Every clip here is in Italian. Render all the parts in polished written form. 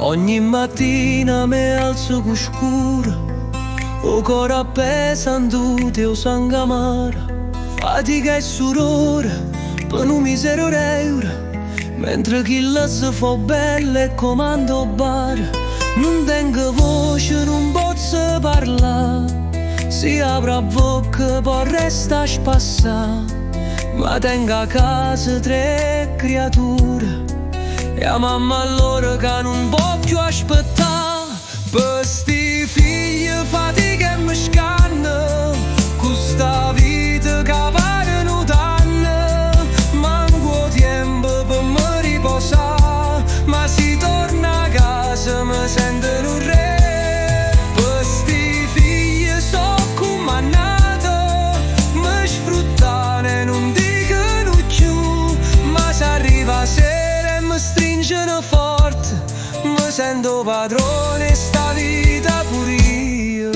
Ogni mattina mi alzo con scuro, o cuore appeso in tutte o sangue amaro. Fatica e sudore per un misero euro, mentre chi la si fa bella e comando bar. Non tengo voce, non posso parlare, si apre la bocca poi resta a spassare. Ma tengo a casa tre creature e a mamma allora che non può più aspettare. Per sti figli fatica e mi scanno, con sta vita che pare non danno. Manco tempo per me riposare, ma si torna a casa mi sento un re. Per sti figli so comandato, mi sfruttano e non dicono più. Ma se arriva sera e mi stringono forte, mi sento padrone sta vita pure io.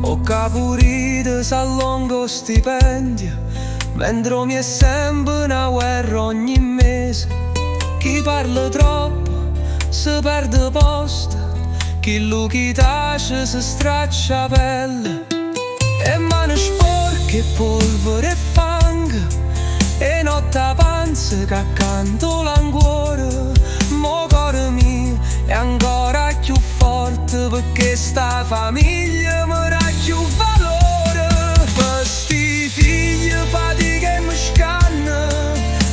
Ho capurito s'allungo stipendio, mentre mi è sempre una guerra ogni mese. Chi parla troppo si perde posto, chi lo chi tace si straccia pelle. E mani sporche e polvere e fango, e notte a panza che accanto l'anguore. Mo cuore mio è ancora più forte, perché sta famiglia mi dà più valore. Per sti figli fatica e mi scanno,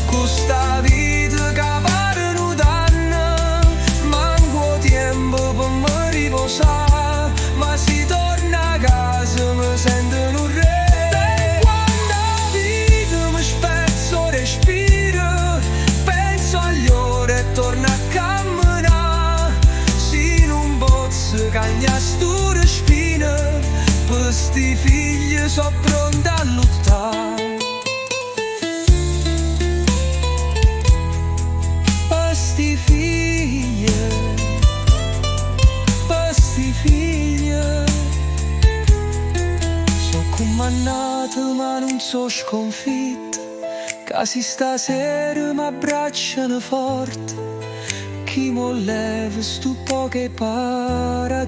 con sta vita che pare non danno. Manco tempo per me riposare, ma si torna a casa mi sento un re. E quando la vita mi spezzo respiro, penso agli ore e torno a camminare. Si non posso cagnare sto respiro, per sti figli so pronta a lottare. Per sti figli, per sti figli. So comandato ma non so sconfitto, casi stasera mi abbracciano forte. Chi mi leva stu poche paradiso.